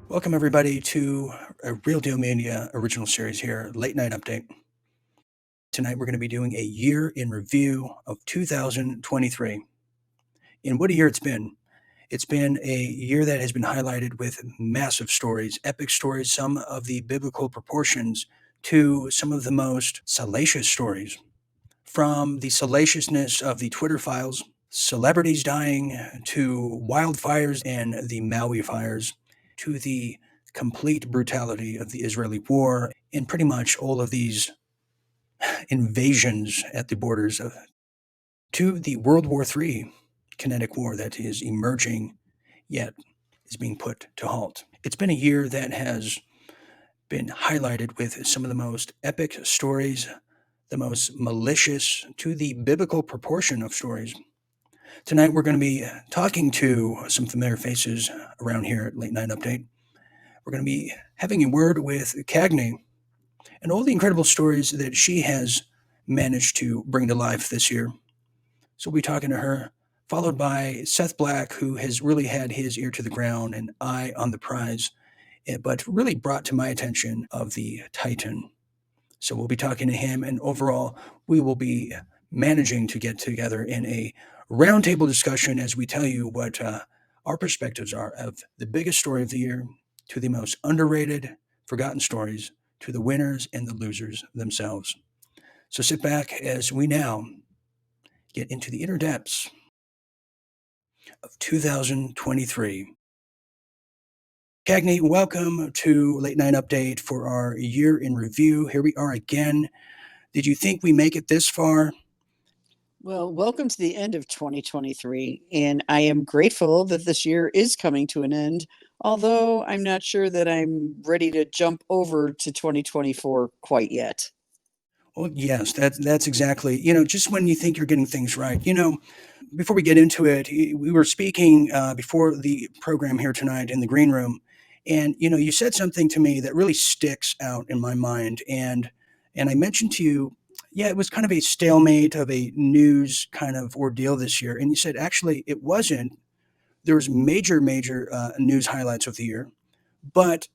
Welcome, everybody, to a Real Deal Mania original series here, Late Night Update. Tonight, we're going to be doing a year in review of 2023. And what a year it's been. It's been a year that has been highlighted with massive stories, epic stories, some of the biblical proportions to some of the most salacious stories. From the salaciousness of the Twitter files, celebrities dying, to wildfires and the Maui fires, to the complete brutality of the Israeli war, and pretty much all of these invasions at the borders of, to the World War III kinetic war that is emerging, yet is being put to halt. It's been a year that has been highlighted with some of the most epic stories, the most malicious to the biblical proportion of stories. Tonight, we're going to be talking to some familiar faces around here at Late Night Update. We're going to be having a word with Cagney and all the incredible stories that she has managed to bring to life this year. So we'll be talking to her, followed by Seth Black, who has really had his ear to the ground and eye on the prize, but really brought to my attention of the Titan. So we'll be talking to him, and overall, we will be managing to get together in a roundtable discussion as we tell you what our perspectives are of the biggest story of the year, to the most underrated, forgotten stories, to the winners and the losers themselves. So sit back as we now get into the inner depths of 2023. Cagney, welcome to Late Night Update for our year in review. Here we are again. Did you think we make it this far? Well, welcome to the end of 2023, and I am grateful that this year is coming to an end, although I'm not sure that I'm ready to jump over to 2024 quite yet. Well, yes, that's exactly, just when you think you're getting things right. Before we get into it, we were speaking before the program here tonight in the green room, and, you said something to me that really sticks out in my mind, and I mentioned to you, yeah, it was kind of a stalemate of a news kind of ordeal this year. And you said, actually, it wasn't. There was major news highlights of the year, but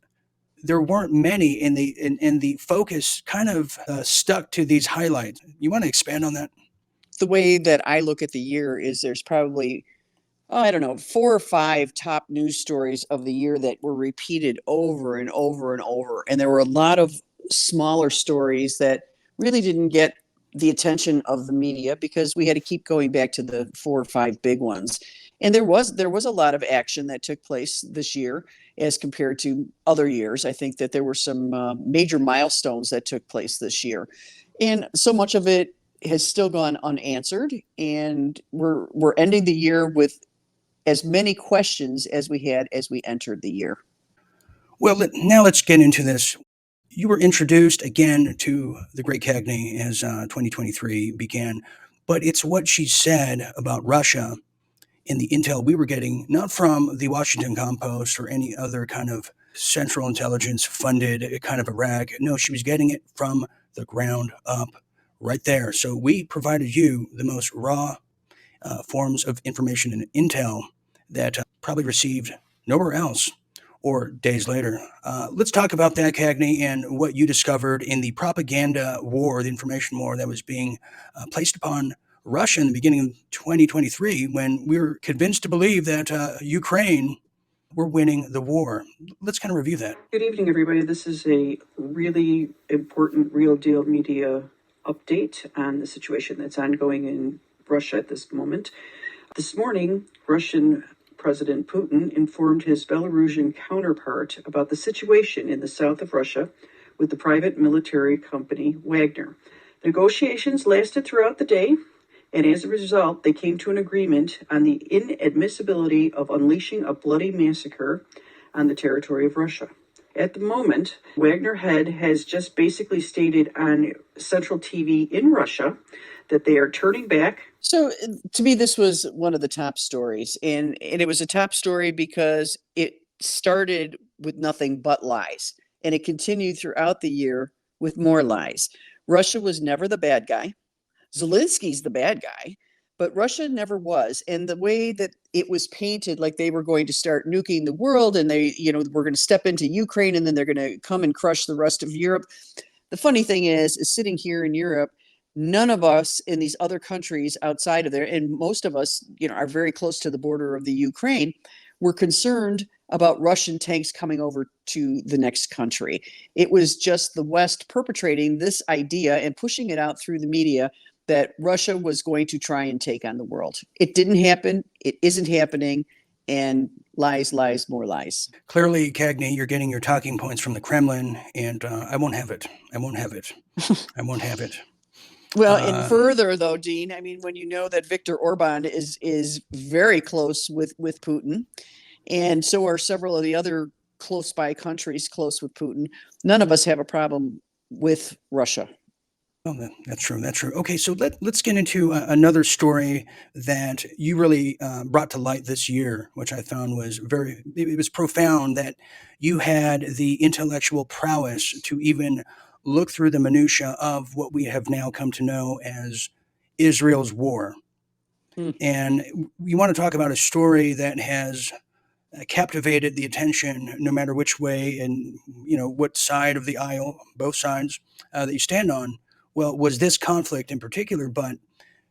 there weren't many, and the focus kind of stuck to these highlights. You want to expand on that? The way that I look at the year is there's probably, I don't know, 4 or 5 top news stories of the year that were repeated over and over and over. And there were a lot of smaller stories that really didn't get the attention of the media because we had to keep going back to the 4 or 5 big ones. And there was a lot of action that took place this year as compared to other years. I think that there were some major milestones that took place this year, and so much of it has still gone unanswered. And we're ending the year with as many questions as we had as we entered the year. Well, now let's get into this. You were introduced again to the great Cagney as 2023 began, but it's what she said about Russia in the intel we were getting, not from the Washington Compost or any other kind of Central Intelligence funded kind of Iraq. No, she was getting it from the ground up right there. So we provided you the most raw forms of information and intel that probably received nowhere else or days later. Let's talk about that, Cagney, and what you discovered in the propaganda war, the information war that was being placed upon Russia in the beginning of 2023 when we were convinced to believe that Ukraine were winning the war. Let's kind of review that. Good evening, everybody. This is a really important real deal media update on the situation that's ongoing in Russia at this moment. This morning, Russian President Putin informed his Belarusian counterpart about the situation in the south of Russia with the private military company Wagner. Negotiations lasted throughout the day, and as a result, they came to an agreement on the inadmissibility of unleashing a bloody massacre on the territory of Russia. At the moment, Wagner head has just basically stated on Central TV in Russia that they are turning back. So to me, this was one of the top stories. And it was a top story because it started with nothing but lies. And it continued throughout the year with more lies. Russia was never the bad guy. Zelensky's the bad guy, but Russia never was. And the way that it was painted, like they were going to start nuking the world and they, were going to step into Ukraine and then they're going to come and crush the rest of Europe. The funny thing is sitting here in Europe, none of us in these other countries outside of there, and most of us, are very close to the border of the Ukraine, were concerned about Russian tanks coming over to the next country. It was just the West perpetrating this idea and pushing it out through the media that Russia was going to try and take on the world. It didn't happen. It isn't happening. And lies, lies, more lies. Clearly, Cagney, you're getting your talking points from the Kremlin, and I won't have it. I won't have it. I won't have it. Well, and further, though, Dean, I mean, when you know that Viktor Orban is very close with Putin, and so are several of the other close by countries close with Putin, none of us have a problem with Russia. Oh, that's true. That's true. Okay, so let's get into another story that you really brought to light this year, which I found was it was profound that you had the intellectual prowess to even look through the minutia of what we have now come to know as Israel's war. And we want to talk about a story that has captivated the attention no matter which way and what side of the aisle, both sides that you stand on. Well, was this conflict in particular, but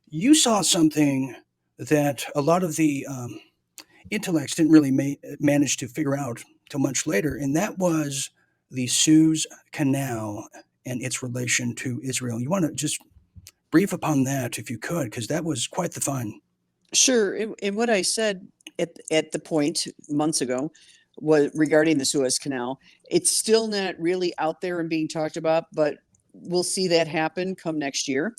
you saw something that a lot of the intellects didn't really manage to figure out till much later, and that was the Suez Canal and its relation to Israel. You want to just brief upon that if you could, because that was quite the fun. Sure. And what I said at the point months ago was regarding the Suez Canal, it's still not really out there and being talked about, but we'll see that happen come next year.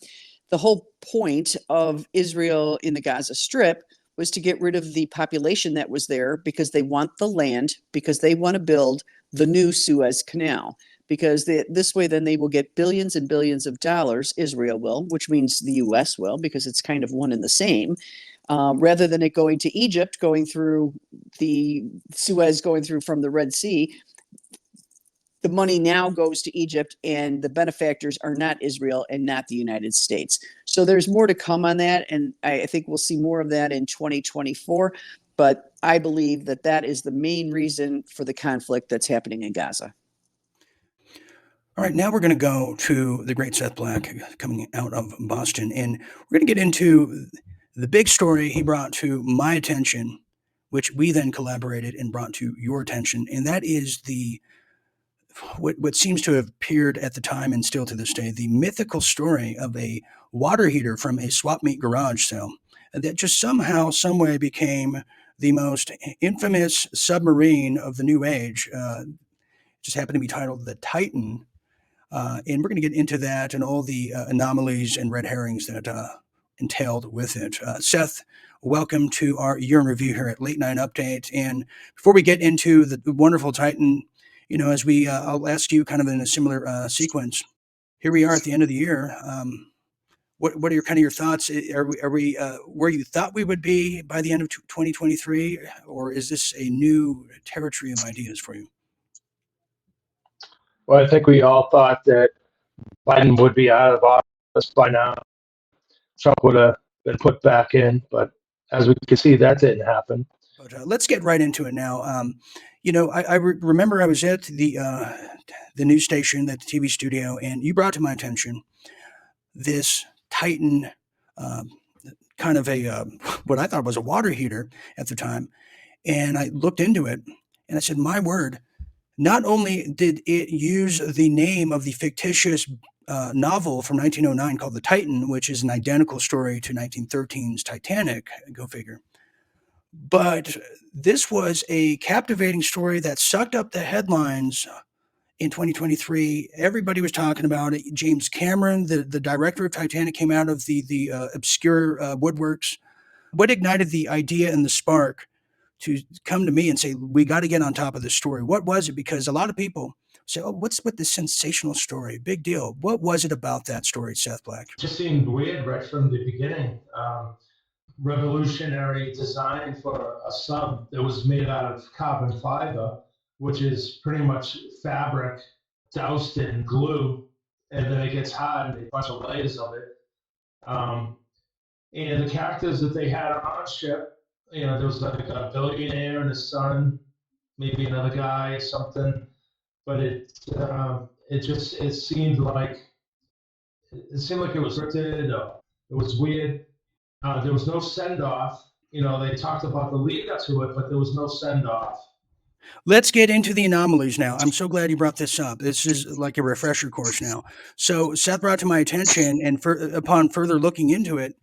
The whole point of Israel in the Gaza Strip was to get rid of the population that was there because they want the land, because they want to build the new Suez Canal. Because this way, then they will get billions and billions of dollars, Israel will, which means the U.S. will, because it's kind of one and the same, rather than it going to Egypt, going through the Suez, going through from the Red Sea. The money now goes to Egypt, and the benefactors are not Israel and not the United States. So there's more to come on that, and I think we'll see more of that in 2024. But I believe that that is the main reason for the conflict that's happening in Gaza. All right, now we're going to go to the great Seth Black coming out of Boston, and we're going to get into the big story he brought to my attention, which we then collaborated and brought to your attention, and that is what seems to have appeared at the time and still to this day, the mythical story of a water heater from a swap meet garage sale that just somehow, someway became the most infamous submarine of the new age. Just happened to be titled the Titan. And we're going to get into that and all the anomalies and red herrings that entailed with it. Seth, welcome to our year in review here at Late Night Update. And before we get into the wonderful Titan, as I'll ask you kind of in a similar sequence. Here we are at the end of the year. What are your thoughts? Are we where you thought we would be by the end of 2023, or is this a new territory of ideas for you? Well, I think we all thought that Biden would be out of office by now. Trump would have been put back in, but as we can see, that didn't happen. But let's get right into it now. I remember I was at the news station at the TV studio, and you brought to my attention this Titan, um, kind of a what I thought was a water heater at the time, and I looked into it, and I said, "My word!" Not only did it use the name of the fictitious novel from 1909 called The Titan, which is an identical story to 1913's Titanic, go figure, but this was a captivating story that sucked up the headlines in 2023. Everybody was talking about it. James Cameron, the director of Titanic, came out of the obscure woodworks. What ignited the idea and the spark to come to me and say, we got to get on top of this story? What was it? Because a lot of people say, oh, what's with this sensational story? Big deal. What was it about that story, Seth Black? It just seemed weird right from the beginning. Revolutionary design for a sub that was made out of carbon fiber, which is pretty much fabric doused in glue, and then it gets hot and a bunch of layers of it. And the characters that they had on the ship, there was like a billionaire and his son, maybe another guy or something, but it seemed like it was scripted. It was weird. There was no send off. They talked about the lead up to it, but there was no send off. Let's get into the anomalies now. I'm so glad you brought this up. This is like a refresher course now. So Seth brought to my attention, and upon further looking into it,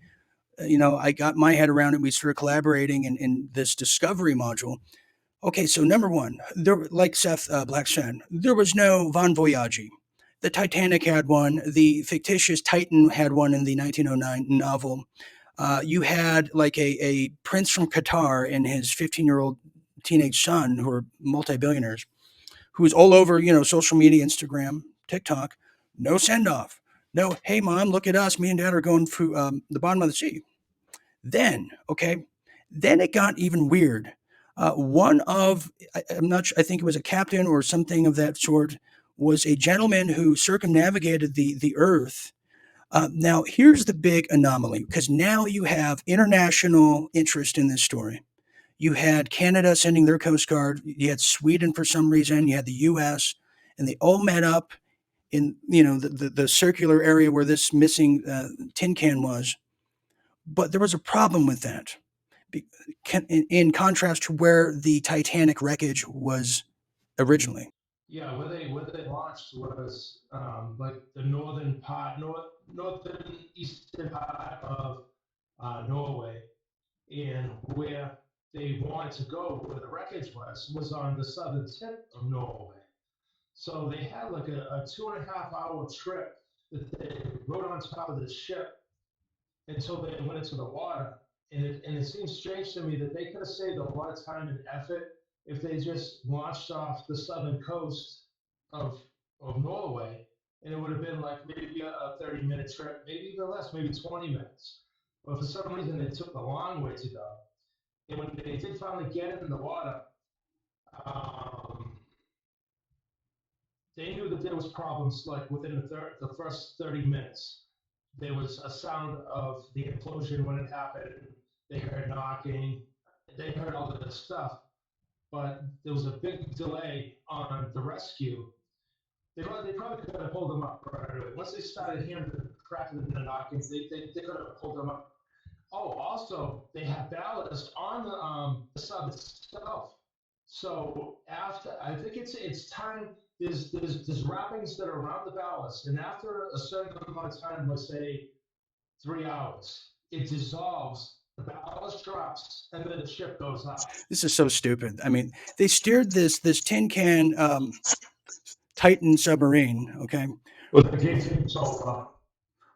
I got my head around it. We started collaborating in this discovery module. Okay, so number one, there, like Seth Black said, there was no Bon Voyage. The Titanic had one. The fictitious Titan had one in the 1909 novel. You had like a prince from Qatar and his 15-year-old teenage son, who are multi-billionaires, who's all over, social media, Instagram, TikTok. No send off. No, hey mom, look at us. Me and dad are going through the bottom of the sea. Then it got even weird. I'm not sure, I think it was a captain or something of that sort, was a gentleman who circumnavigated the earth. Now, here's the big anomaly, because now you have international interest in this story. You had Canada sending their Coast Guard. You had Sweden for some reason. You had the U.S., and they all met up in the circular area where this missing tin can was. But there was a problem with that, in contrast to where the Titanic wreckage was originally. Yeah, where they launched was like the northern part, northern eastern part of Norway, and where they wanted to go, where the wreckage was on the southern tip of Norway. So they had like a 2.5 hour trip that they rode on top of the ship until they went into the water. And it seems strange to me that they could have saved a lot of time and effort if they just launched off the southern coast of Norway, and it would have been like maybe a 30-minute trip, maybe even less, maybe 20 minutes. But for some reason, they took the long way to go. And when they did finally get in the water, they knew that there was problems like within the first 30 minutes. There was a sound of the implosion when it happened. They heard knocking. They heard all of this stuff. But there was a big delay on the rescue. They probably could have pulled them up right away. Once they started hearing the cracking and the knocking, they could have pulled them up. Oh, also, they have ballast on the sub itself. So after, I think it's time, there's wrappings that are around the ballast, and after a certain amount of time, let's say 3 hours, it dissolves, the ballast drops, and then the ship goes up. This is so stupid. I mean, they steered this tin can Titan submarine, okay? With the gates so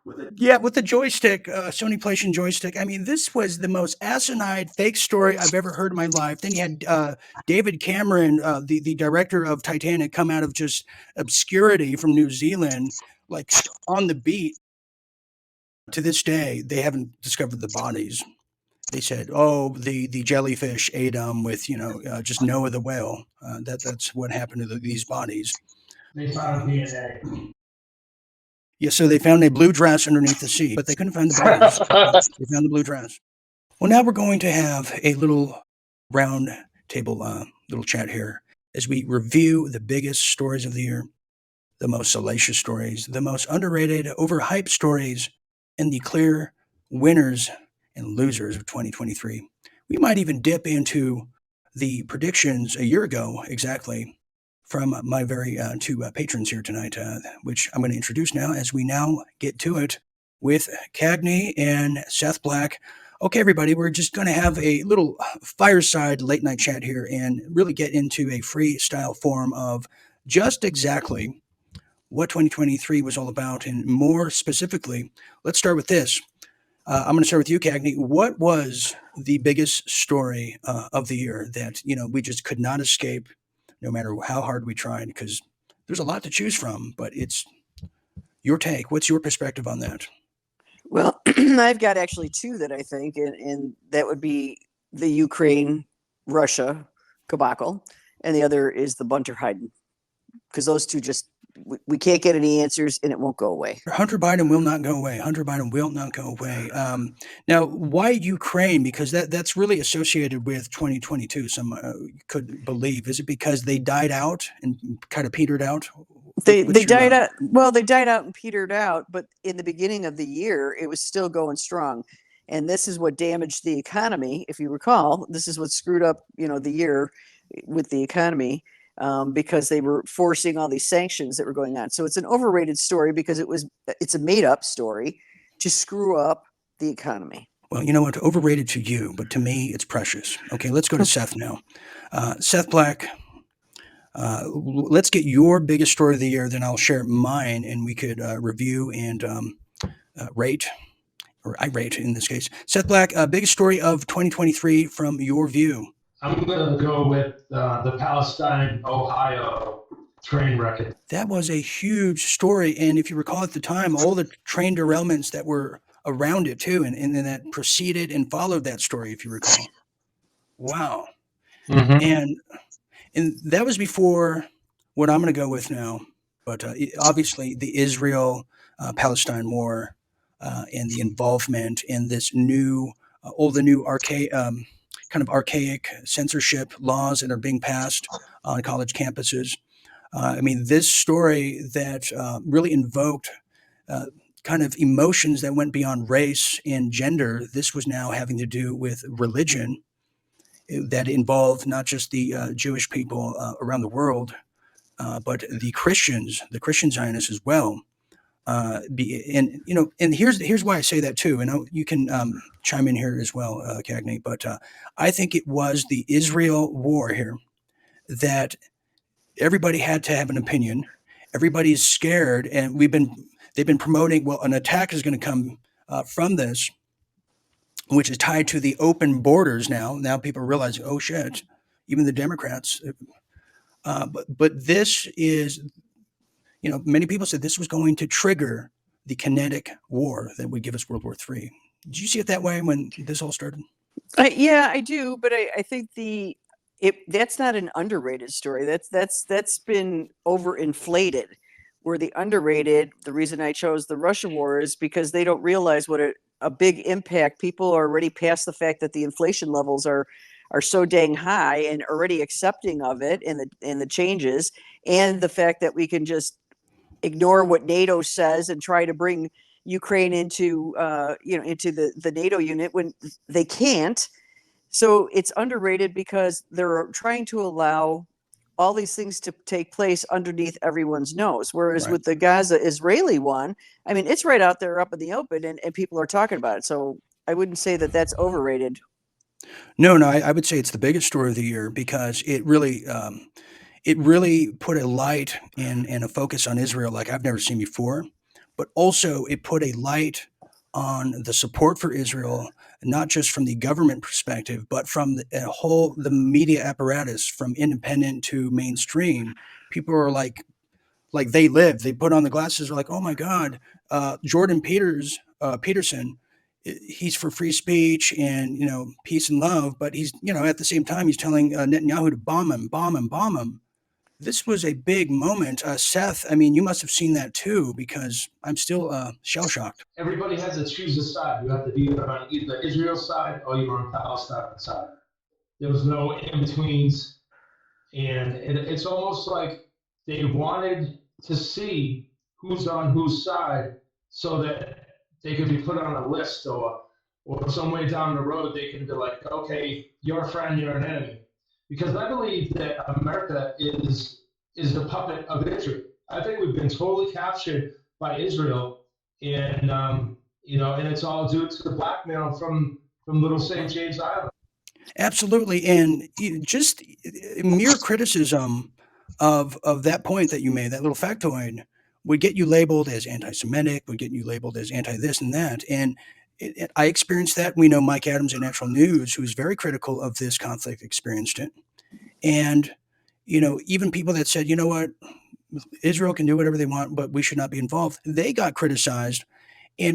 with the joystick, Sony PlayStation joystick. I mean, this was the most asinine fake story I've ever heard in my life. Then you had David Cameron, the director of Titanic, come out of just obscurity from New Zealand, like on the beat. To this day, they haven't discovered the bodies. They said, "Oh, the jellyfish ate them with just Noah the whale." That's what happened to these bodies. They found DNA. Yeah, so they found a blue dress underneath the sea, but they couldn't find the bodies. They found the blue dress. Well, now we're going to have a little round table, little chat here as we review the biggest stories of the year, the most salacious stories, the most underrated, overhyped stories, and the clear winners and losers of 2023. We might even dip into the predictions a year ago exactly from my very two patrons here tonight, which I'm going to introduce now as we now get to it with Cagney and Seth Black. Okay, everybody, we're just going to have a little fireside late night chat here and really get into a freestyle form of just exactly what 2023 was all about. And more specifically, let's start with this. I'm going to start with you, Cagney. What was the biggest story of the year that we just could not escape, no matter how hard we tried? Because there's a lot to choose from, but it's your take. What's your perspective on that? Well, I've got actually two that I think, and that would be the Ukraine Russia debacle, and the other is the Bunter Hyden, because those two just we can't get any answers, and it won't go away. Hunter Biden will not go away. Hunter Biden will not go away. Now, why Ukraine? Because that's really associated with 2022. Some could believe. Is it because they died out and kind of petered out? They died out. Well, they died out and petered out, but in the beginning of the year, it was still going strong. And this is what damaged the economy. If you recall, this is what screwed up, the year with the economy, because they were forcing all these sanctions that were going on. So it's an overrated story because it's a made up story to screw up the economy. Well, you know what? Overrated to you, but to me, it's precious. Okay, let's go to Seth now. Seth Black. Let's get your biggest story of the year, then I'll share mine, and we could review and rate, or I rate in this case. Seth Black, biggest story of 2023 from your view. I'm going to go with the Palestine, Ohio train wreck. That was a huge story, and if you recall at the time, all the train derailments that were around it too, and that preceded and followed that story, if you recall. Wow. Mm-hmm. And that was before what I'm going to go with now. But obviously, the Israel-Palestine war and the involvement in this new, all the new kind of archaic censorship laws that are being passed on college campuses. I mean, this story that really invoked kind of emotions that went beyond race and gender. This was now having to do with religion that involved not just the Jewish people around the world, but the Christian Zionists as well. And here's why I say that too. And you can chime in here as well, Cagney. But I think it was the Israel war here that everybody had to have an opinion. Everybody's scared, and they've been promoting. Well, an attack is going to come from this, which is tied to the open borders now. Now people are realizing, oh shit, even the Democrats. But this is, many people said this was going to trigger the kinetic war that would give us World War III. Did you see it that way when this all started? Yeah, I do, but I think that's not an underrated story. That's been overinflated. Where the underrated, the reason I chose the Russia war is because they don't realize what a big impact. People are already past the fact that the inflation levels are so dang high and already accepting of it and the changes, and the fact that we can just ignore what NATO says and try to bring Ukraine into into the NATO unit when they can't. So it's underrated because they're trying to allow all these things to take place underneath everyone's nose. Whereas Right. with the Gaza Israeli one, I mean, it's right out there up in the open and people are talking about it. So I wouldn't say that that's overrated. No, I would say it's the biggest story of the year because it really put a light and a focus on Israel like I've never seen before. But also it put a light on the support for Israel, not just from the government perspective, but from the media apparatus, from independent to mainstream. People are like they live. They put on the glasses. They're like, oh my God, Jordan Peterson. He's for free speech and peace and love, but he's at the same time he's telling Netanyahu to bomb him. This was a big moment. Seth, I mean, you must have seen that too, because I'm still shell shocked. Everybody has to choose a side. You have to be on either Israel's side or you're on Palestine's side. There was no in betweens, and it's almost like they wanted to see who's on whose side, so that they could be put on a list, or some way down the road they can be like, okay, you're a friend, you're an enemy. Because I believe that America is the puppet of Israel. I think we've been totally captured by Israel, and and it's all due to the blackmail from Little St. James Island. Absolutely, and just mere criticism of that point that you made, that little factoid, would get you labeled as anti-Semitic, would get you labeled as anti this and that, and I experienced that. We know Mike Adams at Natural News, who's very critical of this conflict, experienced it, and even people that said, you know what, Israel can do whatever they want, but we should not be involved. They got criticized,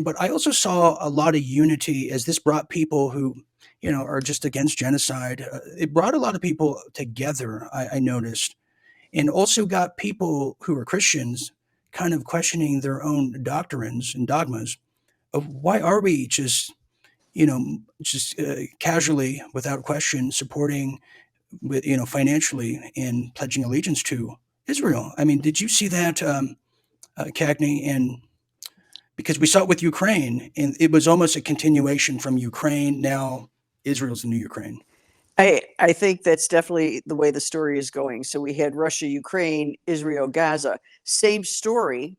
but I also saw a lot of unity as this brought people who, are just against genocide. It brought a lot of people together, I noticed, and also got people who are Christians kind of questioning their own doctrines and dogmas of why are we just casually, without question, supporting with, financially and pledging allegiance to Israel. I mean, did you see that, Cagney? And because we saw it with Ukraine, and it was almost a continuation from Ukraine. Now Israel's the new Ukraine. I think that's definitely the way the story is going. So we had Russia, Ukraine, Israel, Gaza. Same story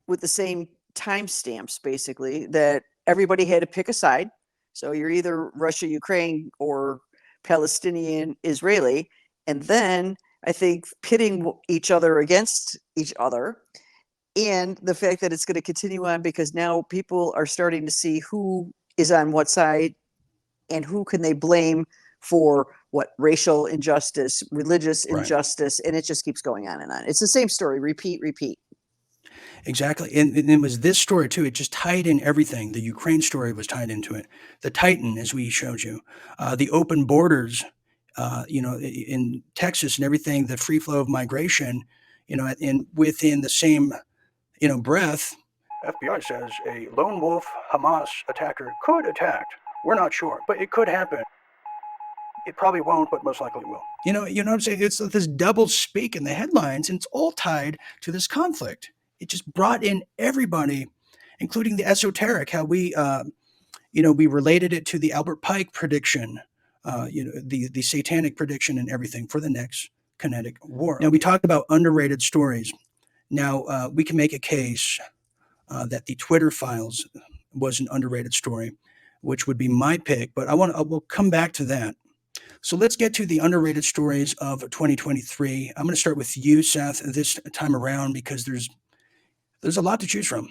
with the same timestamps, basically, that everybody had to pick a side. So you're either Russia, Ukraine, or Palestinian, Israeli. And then I think pitting each other against each other, and the fact that it's going to continue on because now people are starting to see who is on what side and who can they blame for what racial injustice, religious Right. injustice, and it just keeps going on and on. It's the same story, repeat, repeat. Exactly. And it was this story too. It just tied in everything. The Ukraine story was tied into it. The Titan, as we showed you, the open borders, in Texas and everything, the free flow of migration, and within the same, breath, FBI says a lone wolf Hamas attacker could attack. We're not sure, but it could happen. It probably won't, but most likely will. You know what I'm saying? It's this double speak in the headlines, and it's all tied to this conflict. It just brought in everybody, including the esoteric, how we, we related it to the Albert Pike prediction, the satanic prediction and everything for the next kinetic war. Now, we talked about underrated stories. Now, we can make a case that the Twitter files was an underrated story, which would be my pick, but we'll come back to that. So let's get to the underrated stories of 2023. I'm going to start with you, Seth, this time around because there's a lot to choose from.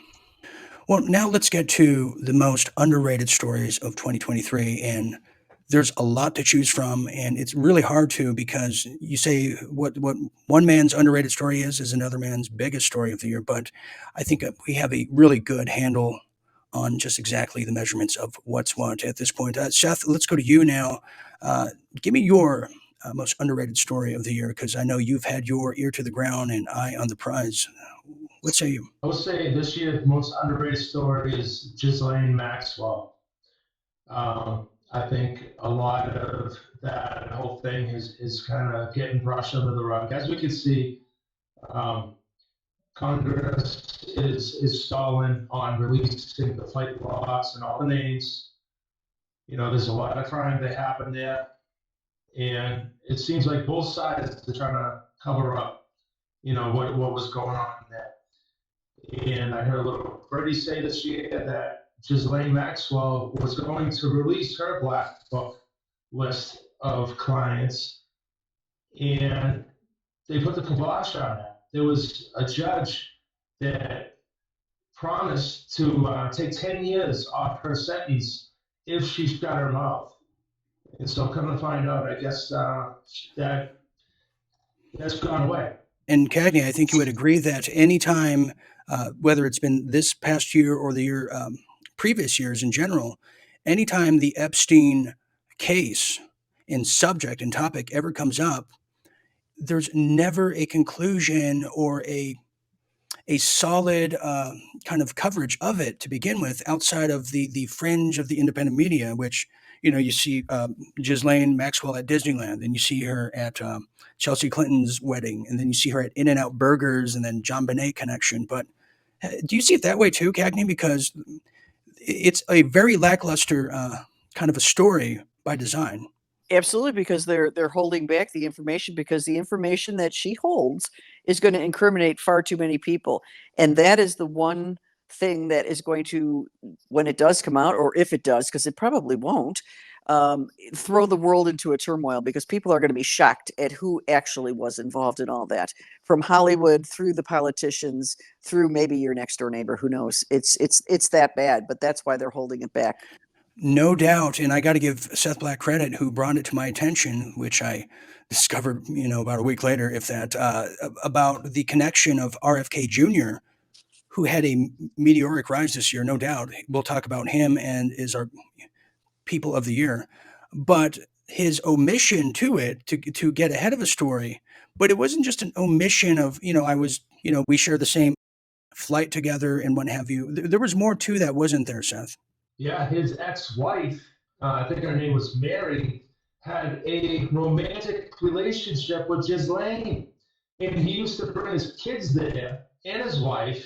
Well, now let's get to the most underrated stories of 2023, and there's a lot to choose from, and it's really hard to, because you say what one man's underrated story is another man's biggest story of the year, but I think we have a really good handle on just exactly the measurements of what's what at this point. Seth, let's go to you now. Give me your most underrated story of the year, because I know you've had your ear to the ground and eye on the prize. What say you? I would say this year the most underrated story is Ghislaine Maxwell. I think a lot of that whole thing is kind of getting brushed under the rug. As we can see, Congress is stalling on releasing the flight logs and all the names. There's a lot of crime that happened there, and it seems like both sides are trying to cover up, what was going on in there. And I heard a little birdie say this year that Ghislaine Maxwell was going to release her black book list of clients, and they put the kibosh on that. There was a judge that promised to take 10 years off her sentence if she shut her mouth. And so come to find out, I guess that's gone away. And Cagney, I think you would agree that anytime, whether it's been this past year or the year previous years in general, anytime the Epstein case and subject and topic ever comes up, there's never a conclusion or a solid kind of coverage of it to begin with, outside of the fringe of the independent media, which you see Ghislaine Maxwell at Disneyland, and you see her at Chelsea Clinton's wedding, and then you see her at In-N-Out Burgers, and then John Bonet connection. But do you see it that way too, Cagney? Because it's a very lackluster kind of a story by design. Absolutely, because they're holding back the information, because the information that she holds is going to incriminate far too many people. And that is the one thing that is going to, when it does come out, or if it does, because it probably won't, throw the world into a turmoil, because people are going to be shocked at who actually was involved in all that, from Hollywood through the politicians, through maybe your next door neighbor. Who knows? It's that bad, but that's why they're holding it back. No doubt, and I got to give Seth Black credit, who brought it to my attention, which I discovered, about a week later, if that, about the connection of RFK Jr., who had a meteoric rise this year, no doubt. We'll talk about him and is our people of the year, but his omission to it to get ahead of a story. But it wasn't just an omission of, I was, we share the same flight together and what have you. There was more to that, wasn't there, Seth? Yeah, his ex-wife, I think her name was Mary, had a romantic relationship with Ghislaine. And he used to bring his kids there and his wife.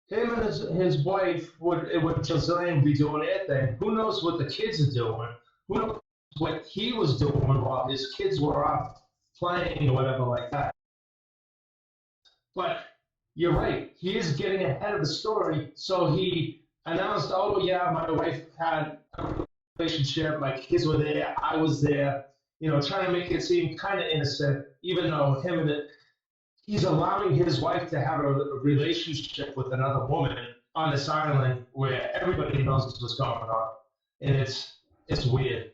Him and his wife would Ghislaine be doing their thing. Who knows what the kids are doing? Who knows what he was doing while his kids were off playing or whatever like that. But you're right. He is getting ahead of the story. So he announced, oh, yeah, my wife had a relationship. My kids were there. I was there. Trying to make it seem kind of innocent, even though he's allowing his wife to have a relationship with another woman on this island where everybody knows what's going on. And it's weird.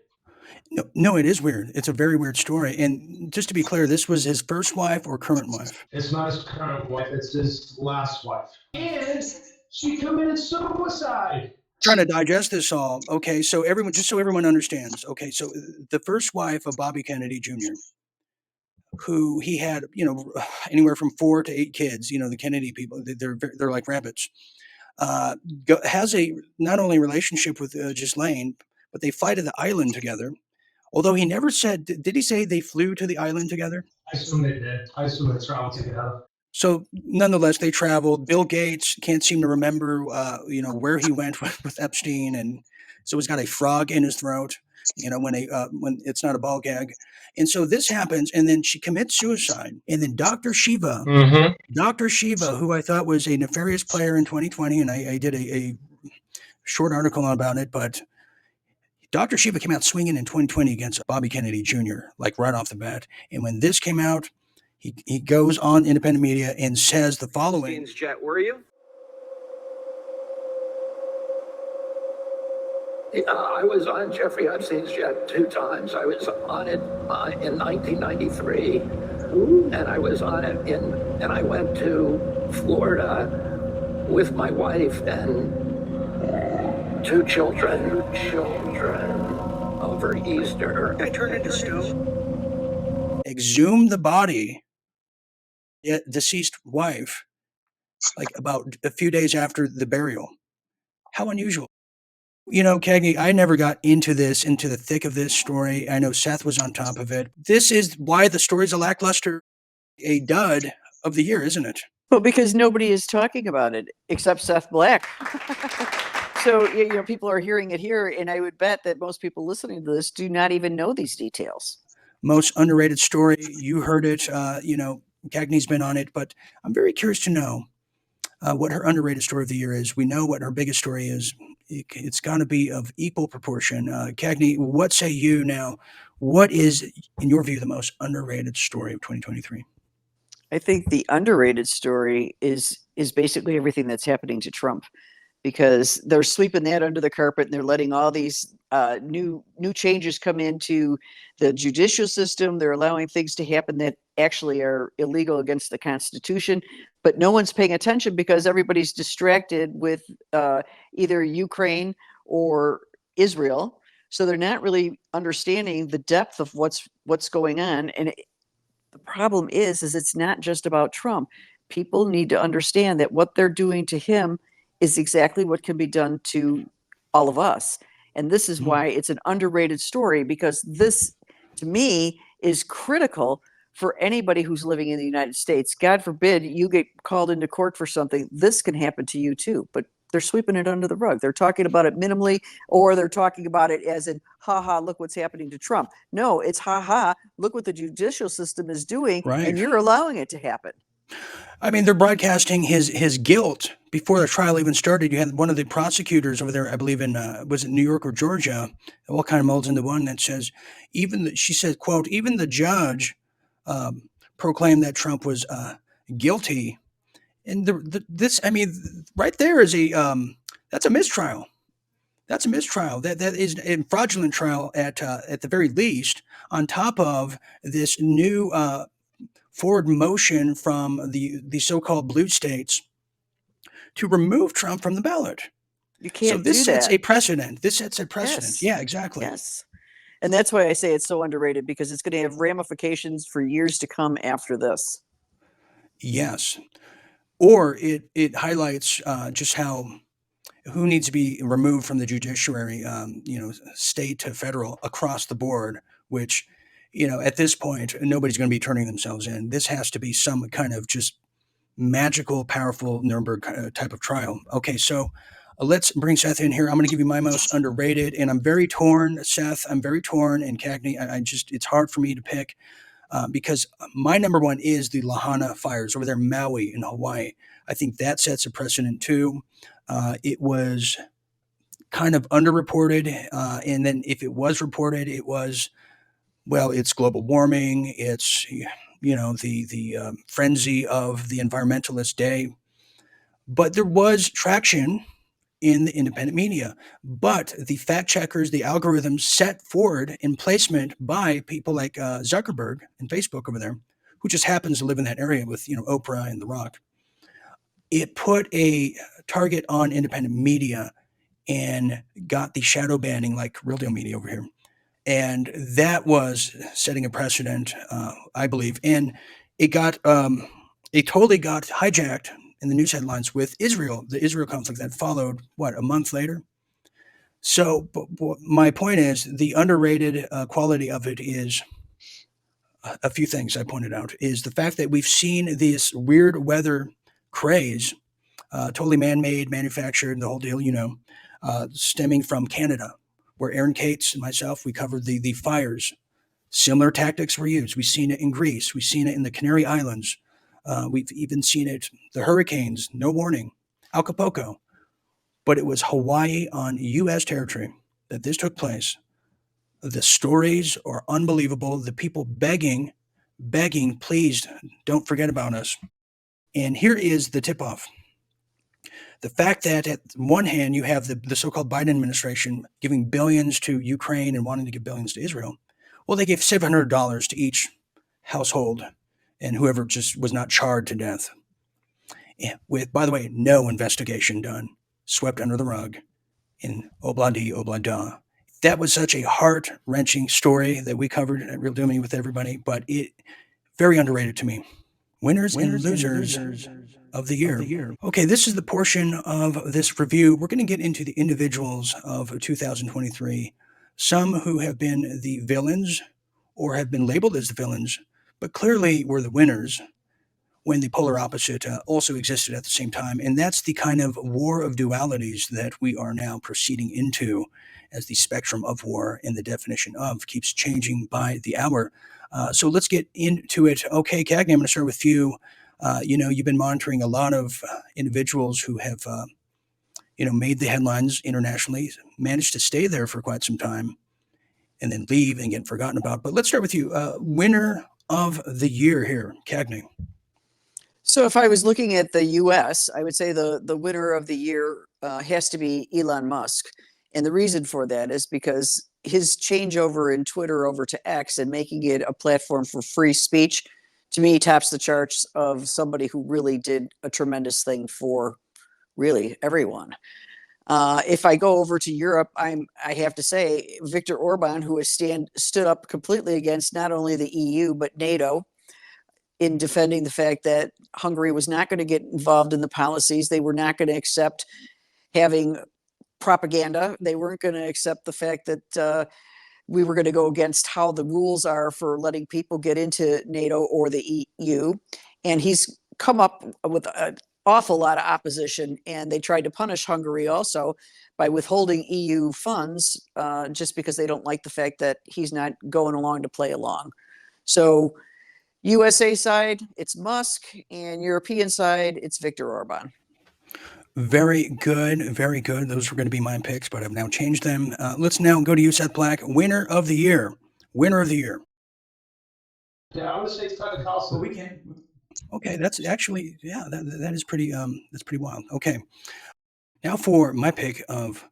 No, it is weird. It's a very weird story. And just to be clear, this was his first wife or current wife? It's not his current wife. It's his last wife. And she committed suicide. Trying to digest this all. Okay, so everyone understands. Okay, so the first wife of Bobby Kennedy Jr., who he had, anywhere from 4 to 8 kids. The Kennedy people, they're like rabbits. Has a not only relationship with Ghislaine, but they fly to the island together. Although he never said, did he say they flew to the island together? I assume they did. I assume they traveled together. So nonetheless, they traveled. Bill Gates can't seem to remember, where he went with Epstein, and so he's got a frog in his throat. When it's not a ball gag, and so this happens, and then she commits suicide, and then Dr. Shiva, who I thought was a nefarious player in 2020, and I did a short article about it, but Dr. Shiva came out swinging in 2020 against Bobby Kennedy Jr., like right off the bat. And when this came out, he goes on independent media and says the following. Jet, were you? Yeah, I was on Jeffrey Epstein's jet 2 times. I was on it in 1993, and I was on it and I went to Florida with my wife and 2 children over Easter. I turned into stone. Exhumed the body, deceased wife, like about a few days after the burial. How unusual. Cagney, I never got into the thick of this story. I know Seth was on top of it. This is why the story's a lackluster, a dud of the year, isn't it? Well, because nobody is talking about it except Seth Black. So, people are hearing it here, and I would bet that most people listening to this do not even know these details. Most underrated story. You heard it. Cagney's been on it, but I'm very curious to know what her underrated story of the year is. We know what her biggest story is. It's got to be of equal proportion. Cagney, what say you now? What is, in your view, the most underrated story of 2023? I think the underrated story is basically everything that's happening to Trump, because they're sweeping that under the carpet, and they're letting all these new changes come into the judicial system. They're allowing things to happen that actually are illegal against the Constitution, but no one's paying attention because everybody's distracted with either Ukraine or Israel. So they're not really understanding the depth of what's going on. And The problem is it's not just about Trump. People need to understand that what they're doing to him is exactly what can be done to all of us. And this is why it's an underrated story, because this, to me, is critical for anybody who's living in the United States. God forbid you get called into court for something. This can happen to you too, but they're sweeping it under the rug. They're talking about it minimally, or they're talking about it as in, ha ha, look what's happening to Trump. No, it's ha ha, look what the judicial system is doing, Right. and you're allowing it to happen. I mean, they're broadcasting his guilt before the trial even started. You had one of the prosecutors over there, I believe in was it New York or Georgia? It all kind of molds into one that says she said, "quote Even the judge proclaimed that Trump was guilty." And this, I mean, right there is that's a mistrial. That's a mistrial. That is a fraudulent trial at the very least. On top of this new forward motion from the so-called blue states to remove Trump from the ballot. You So can't this do sets that. a precedent. This sets a precedent. Yes. Yeah, exactly. Yes. And that's why I say it's so underrated, because it's going to have ramifications for years to come after this. Yes. Or it highlights just who needs to be removed from the judiciary, state to federal, across the board, which, at this point, nobody's going to be turning themselves in. This has to be some kind of just magical, powerful Nuremberg type of trial. Okay, so let's bring Seth in here. I'm going to give you my most underrated, and I'm very torn, Seth. I'm very torn, and Cagney, it's hard for me to pick because my number one is the Lahaina fires over there in Maui in Hawaii. I think that sets a precedent too. It was kind of underreported, and then if it was reported, it was, well, it's global warming. It's the frenzy of the environmentalist day, but there was traction in the independent media. But the fact checkers, the algorithms set forward in placement by people like Zuckerberg and Facebook over there, who just happens to live in that area with Oprah and The Rock. It put a target on independent media and got the shadow banning like Real Deal Media over here. And that was setting a precedent, I believe. And it totally got hijacked in the news headlines with Israel, the Israel conflict that followed, a month later? So but my point is the underrated quality of it is a few things I pointed out, is the fact that we've seen this weird weather craze, totally man-made, manufactured, the whole deal, stemming from Canada, where Aaron Cates and myself, we covered the fires. Similar tactics were used. We've seen it in Greece. We've seen it in the Canary Islands. We've even seen it, the hurricanes, no warning, Acapulco. But it was Hawaii on U.S. territory that this took place. The stories are unbelievable. The people begging, please don't forget about us. And here is the tip-off. The fact that at one hand you have the so-called Biden administration giving billions to Ukraine and wanting to give billions to Israel. Well, they gave $700 to each household and whoever just was not charred to death. With, by the way, no investigation done, swept under the rug in Obladi, Oblada. That was such a heart-wrenching story that we covered at Real Dooming with everybody, but it very underrated to me. Winners and losers of the year. Okay, this is the portion of this review. We're going to get into the individuals of 2023, some who have been the villains or have been labeled as the villains, but clearly were the winners when the polar opposite also existed at the same time. And that's the kind of war of dualities that we are now proceeding into, as the spectrum of war and the definition of keeps changing by the hour. So let's get into it. Okay, Cagney, I'm going to start with you. You've been monitoring a lot of individuals who have, made the headlines internationally, managed to stay there for quite some time, and then leave and get forgotten about. But let's start with you. Winner of the year here, Cagney. So if I was looking at the U.S., I would say the winner of the year has to be Elon Musk. And the reason for that is because his changeover in Twitter over to X and making it a platform for free speech, to me, tops the charts of somebody who really did a tremendous thing for really everyone. If I go over to Europe, I have to say Viktor Orban, who has stood up completely against not only the EU but NATO, in defending the fact that Hungary was not going to get involved in the policies. They were not going to accept having propaganda. They weren't going to accept the fact that we were going to go against how the rules are for letting people get into NATO or the EU. And he's come up with an awful lot of opposition, and they tried to punish Hungary also by withholding EU funds just because they don't like the fact that he's not going along to play along. So USA side, it's Musk, and European side, it's Viktor Orban. Very good, very good. Those were going to be my picks, but I've now changed them. Let's now go to you, Seth Black. Winner of the year. Winner of the year. Yeah, I would say Tucker Carlson. Well, we can. Okay, that's actually, yeah, that is pretty. That's pretty wild. Okay, now for my pick of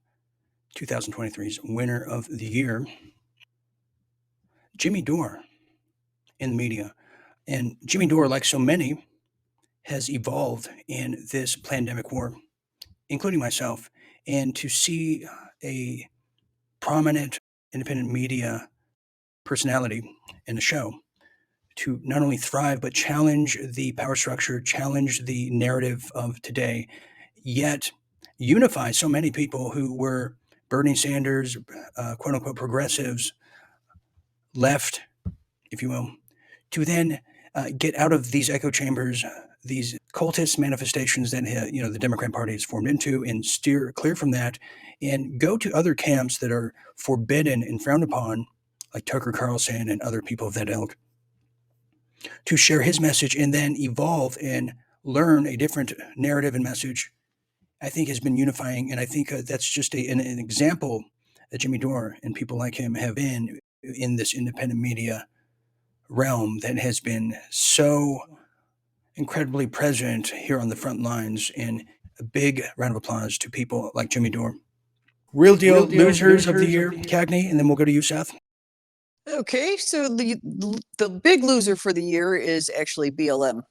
2023's winner of the year, Jimmy Dore, in the media, and Jimmy Dore, like so many, has evolved in this pandemic war, including myself, and to see a prominent independent media personality in the show to not only thrive but challenge the power structure, challenge the narrative of today, yet unify so many people who were Bernie Sanders, quote unquote progressives, left, if you will, to then get out of these echo chambers, these cultist manifestations that the Democrat Party has formed into, and steer clear from that, and go to other camps that are forbidden and frowned upon, like Tucker Carlson and other people of that ilk, to share his message and then evolve and learn a different narrative and message, I think has been unifying. And I think that's just an example that Jimmy Dore and people like him have been in this independent media realm that has been so incredibly present here on the front lines. And a big round of applause to people like Jimmy Dore. Real deal losers of the year, Cagney, and then we'll go to you, Seth. Okay, so the big loser for the year is actually BLM.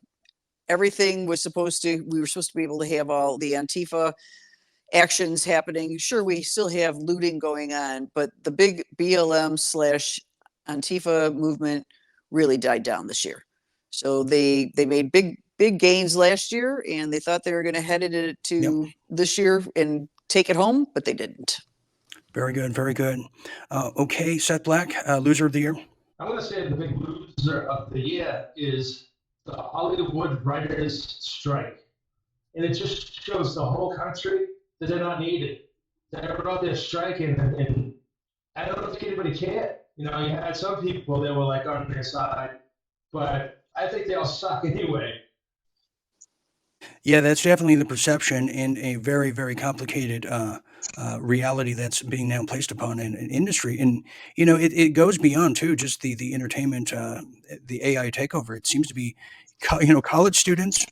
Everything was we were supposed to be able to have all the Antifa actions happening. Sure, we still have looting going on, but the big BLM / Antifa movement really died down this year. So they made big gains last year, and they thought they were going to head it to this year and take it home, but they didn't. Very good, very good. Okay, Seth Black, loser of the year. I'm going to say the big loser of the year is the Hollywood writers' strike. And it just shows the whole country that they're not needed. They're out there striking, and I don't think anybody cared. You had some people that were like on their side, but I think they all suck anyway. Yeah, that's definitely the perception in a very, very complicated reality that's being now placed upon an industry. And, it goes beyond, too, just the entertainment, the AI takeover. It seems to be, college students.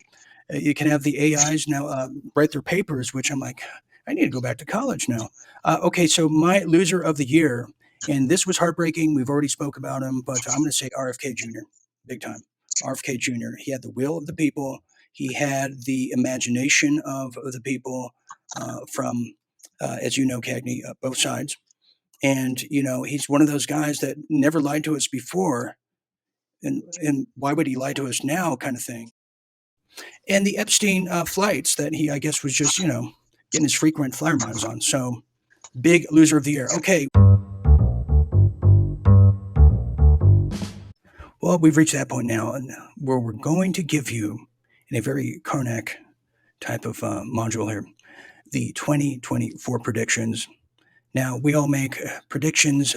You can have the AIs now write their papers, which I'm like, I need to go back to college now. Okay, so my loser of the year, and this was heartbreaking. We've already spoke about him, but I'm going to say RFK Jr., big time. RFK Jr. He had the will of the people. He had the imagination of the people from, as you know, Cagney, both sides. And, he's one of those guys that never lied to us before. And why would he lie to us now, kind of thing. And the Epstein flights that he, I guess, was just, getting his frequent flyer miles on. So big loser of the year. Okay. Well, we've reached that point now where we're going to give you, in a very Karnak type of module here, the 2024 predictions. Now, we all make predictions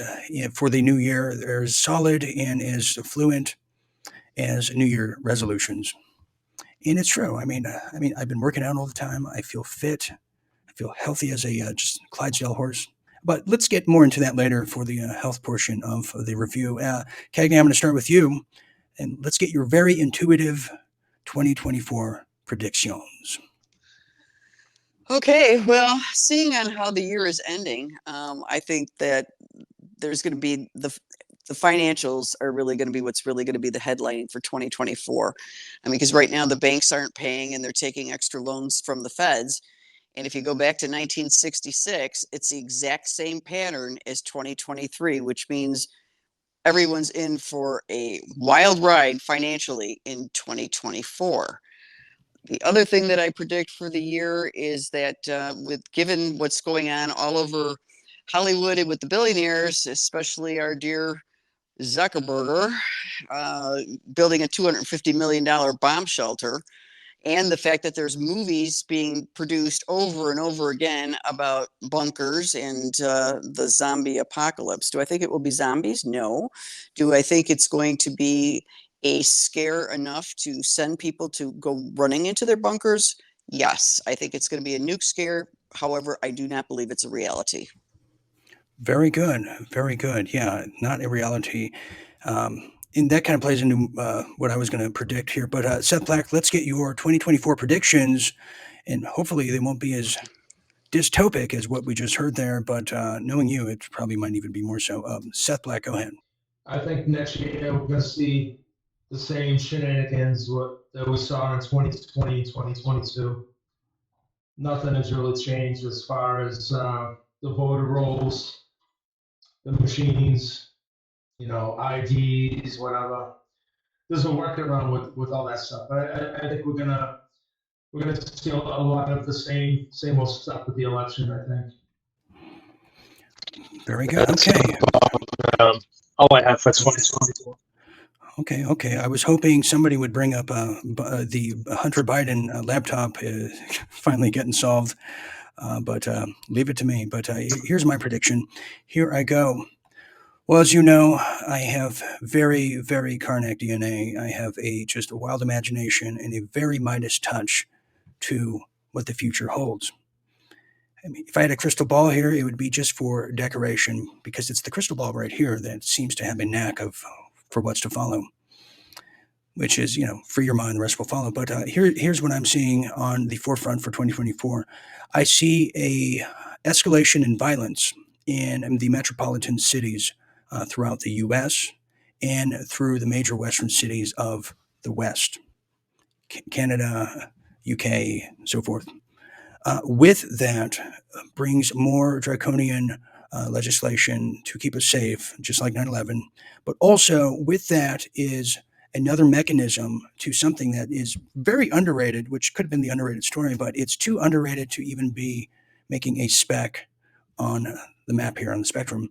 for the new year. They're as solid and as fluent as New Year resolutions. And it's true. I mean, I've been working out all the time. I feel fit. I feel healthy as a just Clydesdale horse. But let's get more into that later for the health portion of the review. Cagney, I'm going to start with you, and let's get your very intuitive 2024 predictions. Okay, well, seeing on how the year is ending, I think that there's going to be the financials are really going to be what's really going to be the headlining for 2024. I mean, because right now the banks aren't paying and they're taking extra loans from the feds. And if you go back to 1966, it's the exact same pattern as 2023, which means everyone's in for a wild ride financially in 2024. The other thing that I predict for the year is that given what's going on all over Hollywood and with the billionaires, especially our dear Zuckerberg, building a $250 million bomb shelter, and the fact that there's movies being produced over and over again about bunkers and the zombie apocalypse. Do I think it will be zombies? No. Do I think it's going to be a scare enough to send people to go running into their bunkers? Yes. I think it's going to be a nuke scare. However, I do not believe it's a reality. Very good. Very good. Yeah, not a reality. And that kind of plays into what I was going to predict here. But Seth Black, let's get your 2024 predictions, and hopefully they won't be as dystopic as what we just heard there. But knowing you, it probably might even be more so. Seth Black, go ahead. I think next year we're going to see the same shenanigans that we saw in 2020 and 2022. Nothing has really changed as far as the voter rolls, the machines, IDs, whatever. There's a workaround with all that stuff. I think we're gonna see a lot of the same old stuff with the election. I think. Very good. Okay. All I have for 2024. Okay. I was hoping somebody would bring up the Hunter Biden laptop finally getting solved, but leave it to me. But here's my prediction. Here I go. Well, as you know, I have very, very Karnak DNA. I have just a wild imagination and a very Midas touch to what the future holds. I mean, if I had a crystal ball here, it would be just for decoration, because it's the crystal ball right here that seems to have a knack for what's to follow, which is, free your mind, the rest will follow. But here's what I'm seeing on the forefront for 2024. I see a escalation in violence in the metropolitan cities throughout the U.S. and through the major Western cities of the West, Canada, UK, so forth. With that brings more draconian legislation to keep us safe, just like 9/11. But also with that is another mechanism to something that is very underrated, which could have been the underrated story, but it's too underrated to even be making a speck on the map here on the spectrum.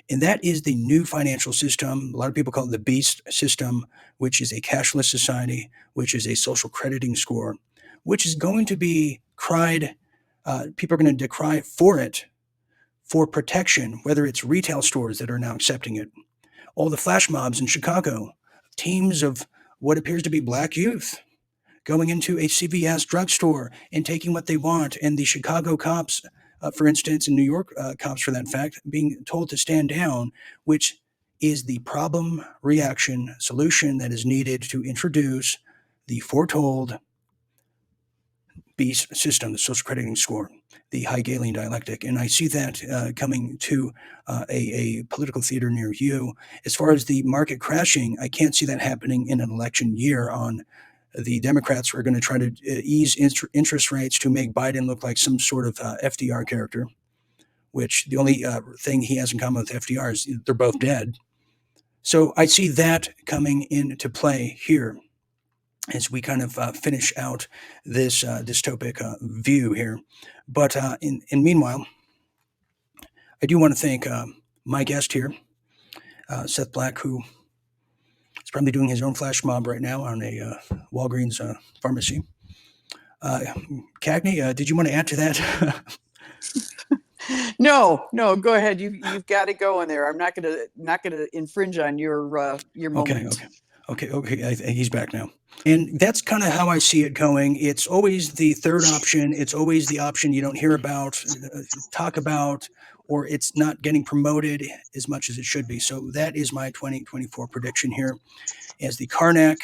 And that is the new financial system. A lot of people call it the BEAST system, which is a cashless society, which is a social crediting score, which is going to be cried. People are going to decry for it, for protection, whether it's retail stores that are now accepting it. All the flash mobs in Chicago, teams of what appears to be black youth going into a CVS drugstore and taking what they want, and the Chicago cops, for instance, and New York cops, for that fact, being told to stand down, which is the problem, reaction, solution that is needed to introduce the foretold BEAST system, the social crediting score, the Hegelian dialectic. And I see that coming to a political theater near you. As far as the market crashing, I can't see that happening in an election year. On the Democrats are going to try to ease interest rates to make Biden look like some sort of FDR character, which the only thing he has in common with FDR is they're both dead. So I see that coming into play here as we kind of finish out this dystopic view here. But in meanwhile, I do want to thank my guest here, Seth Black, who is probably doing his own flash mob right now on a Walgreens pharmacy. Cagney, did you want to add to that? No, go ahead. You've got it going there. I'm not gonna infringe on your moment. Okay. He's back now. And that's kind of how I see it going. It's always the third option. It's always the option you don't hear about, talk about, or it's not getting promoted as much as it should be. So that is my 2024 prediction here, as the Karnak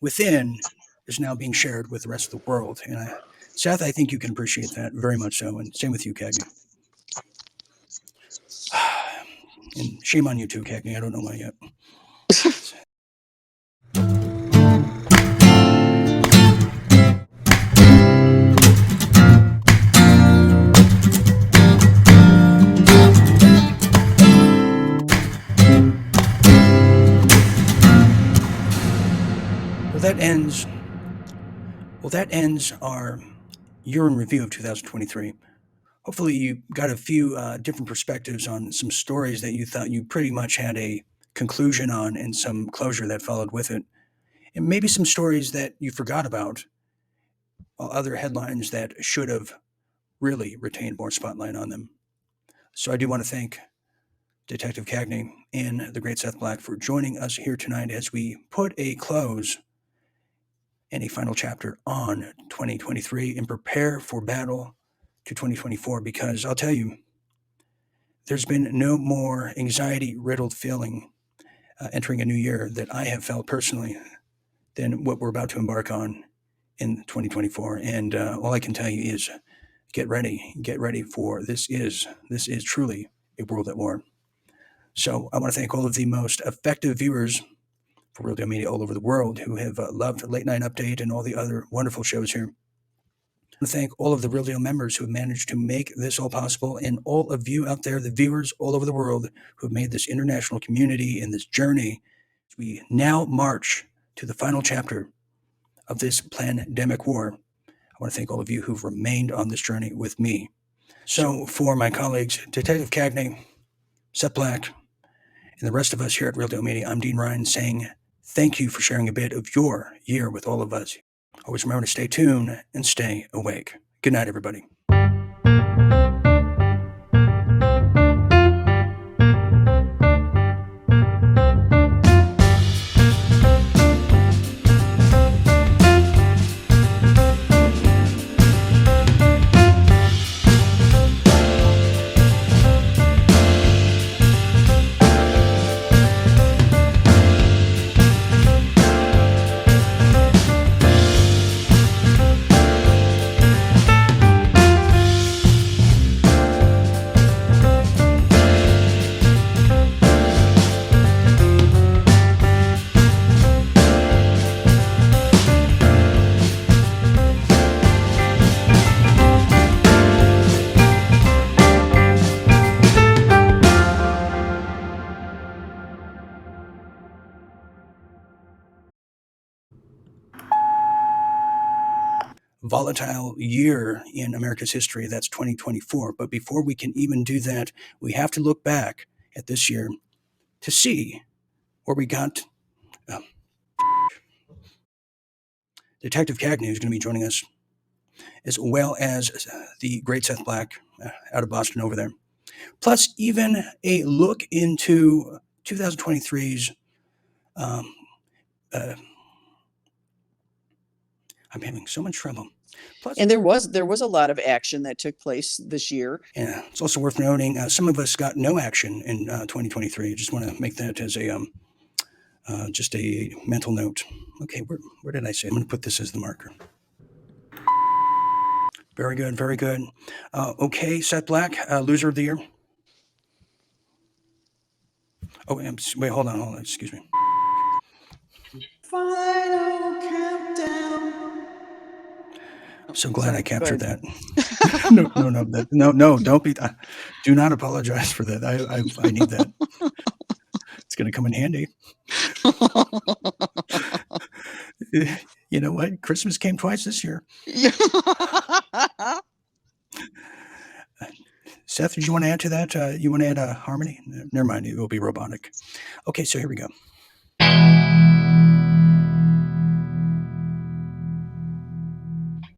within is now being shared with the rest of the world. And Seth, I think you can appreciate that very much so. And same with you, Cagney. And shame on you too, Cagney. I don't know why yet. ends our year in review of 2023. Hopefully you got a few different perspectives on some stories that you thought you pretty much had a conclusion on and some closure that followed with it. And maybe some stories that you forgot about, while other headlines that should have really retained more spotlight on them. So I do want to thank Detective Cagney and the great Seth Black for joining us here tonight as we put a close and a final chapter on 2023 and prepare for battle to 2024, because I'll tell you, there's been no more anxiety-riddled feeling entering a new year that I have felt personally than what we're about to embark on in 2024. And all I can tell you is get ready for this is truly a world at war. So I want to thank all of the most effective viewers for Real Deal Media all over the world who have loved Late Night Update and all the other wonderful shows here. I want to thank all of the Real Deal members who have managed to make this all possible, and all of you out there, the viewers all over the world who have made this international community and this journey. We now march to the final chapter of this pandemic war. I want to thank all of you who've remained on this journey with me. So for my colleagues, Detective Cagney, Seth Black, and the rest of us here at Real Deal Media, I'm Dean Ryan saying thank you for sharing a bit of your year with all of us. Always remember to stay tuned and stay awake. Good night, everybody. Volatile year in America's history. That's 2024. But before we can even do that, we have to look back at this year to see where we got. Detective Cagney is going to be joining us, as well as the great Seth Black out of Boston over there. Plus, even a look into 2023's. I'm having so much trouble. Plus, and there was a lot of action that took place this year. Yeah, it's also worth noting some of us got no action in 2023. I just want to make that as a just a mental note. Okay, where did I say? I'm going to put this as the marker. Very good, very good. Okay, Seth Black, loser of the year. Oh, wait, hold on, excuse me. Final countdown. I'm so glad I captured that. No, don't be. Do not apologize for that. I need that. It's going to come in handy. You know what? Christmas came twice this year. Seth, did you want to add to that? You want to add a harmony? Never mind. It will be robotic. Okay, so here we go.